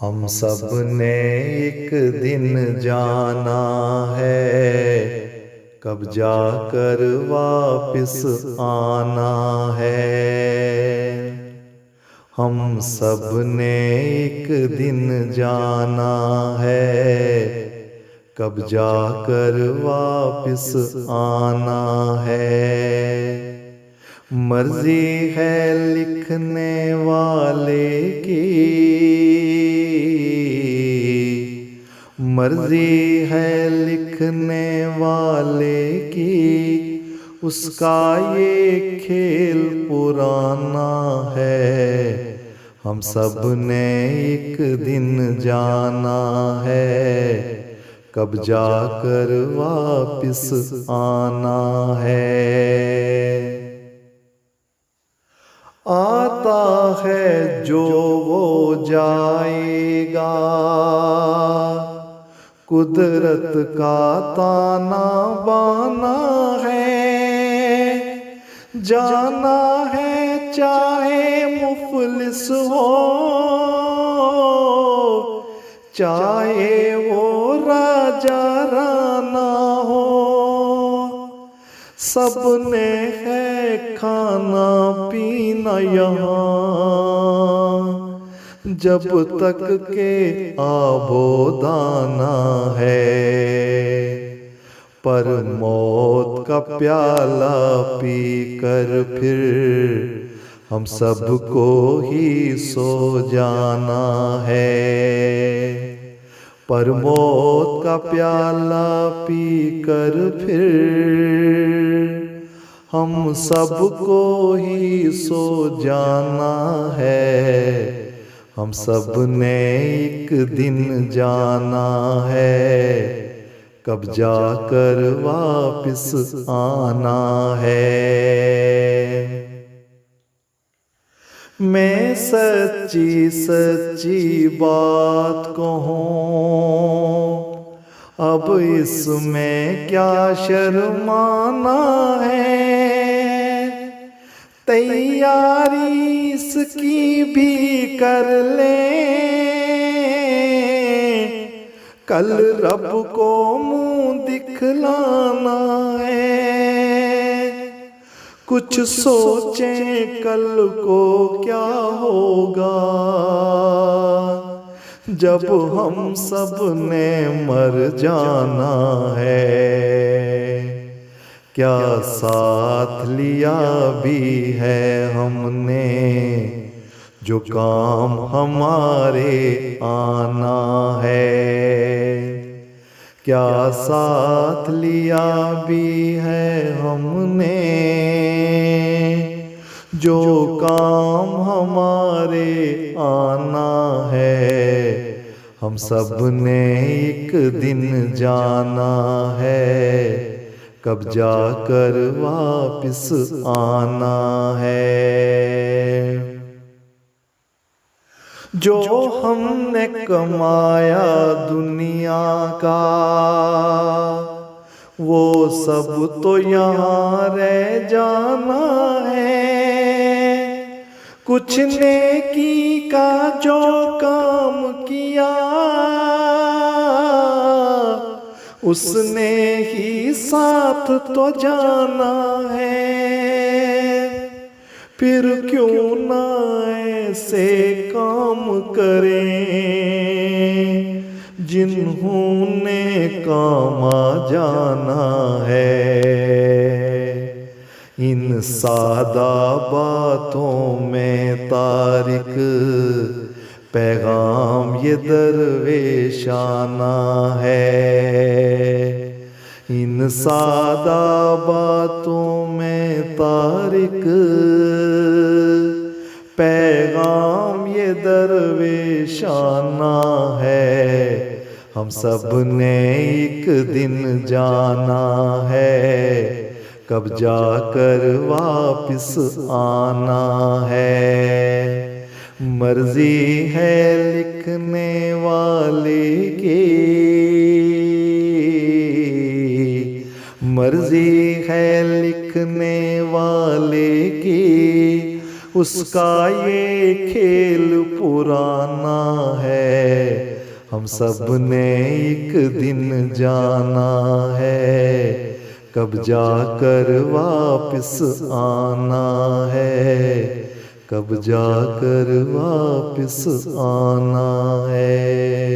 हम सब ने एक दिन जाना है, कब जाकर वापिस आना है। हम सब ने एक दिन जाना है, कब जाकर वापिस आना है। मर्जी है लिखने वाले की, मर्जी है लिखने वाले की, उसका ये खेल पुराना है। हम सब ने एक दिन जाना है, कब जाकर वापिस आना है। आता है जो वो जाएगा, कुदरत का ताना बाना है। जाना है चाहे मुफलिस हो, चाहे वो राजा राना हो। सबने है खाना पीना यहाँ, जब तक के आबोदाना है। पर मौत का प्याला पी कर फिर हम सबको ही सो जाना है। पर मौत का प्याला पी कर फिर हम सबको ही सो जाना है। हम सब ने एक दिन जाना है, कब जाकर वापिस आना है। मैं सच्ची सच्ची बात कहूँ, अब इसमें क्या शर्माना है। तैयारी इसकी भी कर ले, कल रब को मुंह दिखलाना है। कुछ सोचें कल को क्या होगा, जब हम सब ने मर जाना है। क्या साथ लिया भी है हमने, जो काम हमारे आना है। क्या साथ लिया भी है हमने, जो काम हमारे आना है। हम सब ने एक दिन जाना है, कब जाकर वापिस आना है। जो हमने कमाया दुनिया का, वो सब तो यहाँ रह जाना है। कुछ नेकी का जो काम किया, उसने ही साथ तो जाना है। फिर क्यों ना ऐसे काम करें, जिन्होंने काम आ जाना है। इन सादा बातों में तारिक पैगाम ये दरवेशाना है। इन सादा बातों में तारिक पैगाम ये दरवेशाना है। हम सब ने एक दिन जाना है, कब जाकर वापिस आना है। मर्जी है लिखने वाले की, मर्जी है लिखने वाले की, उसका ये खेल पुराना है। हम सब ने एक दिन जाना है, कब जाकर वापस आना है, कब जाकर वापस आना है।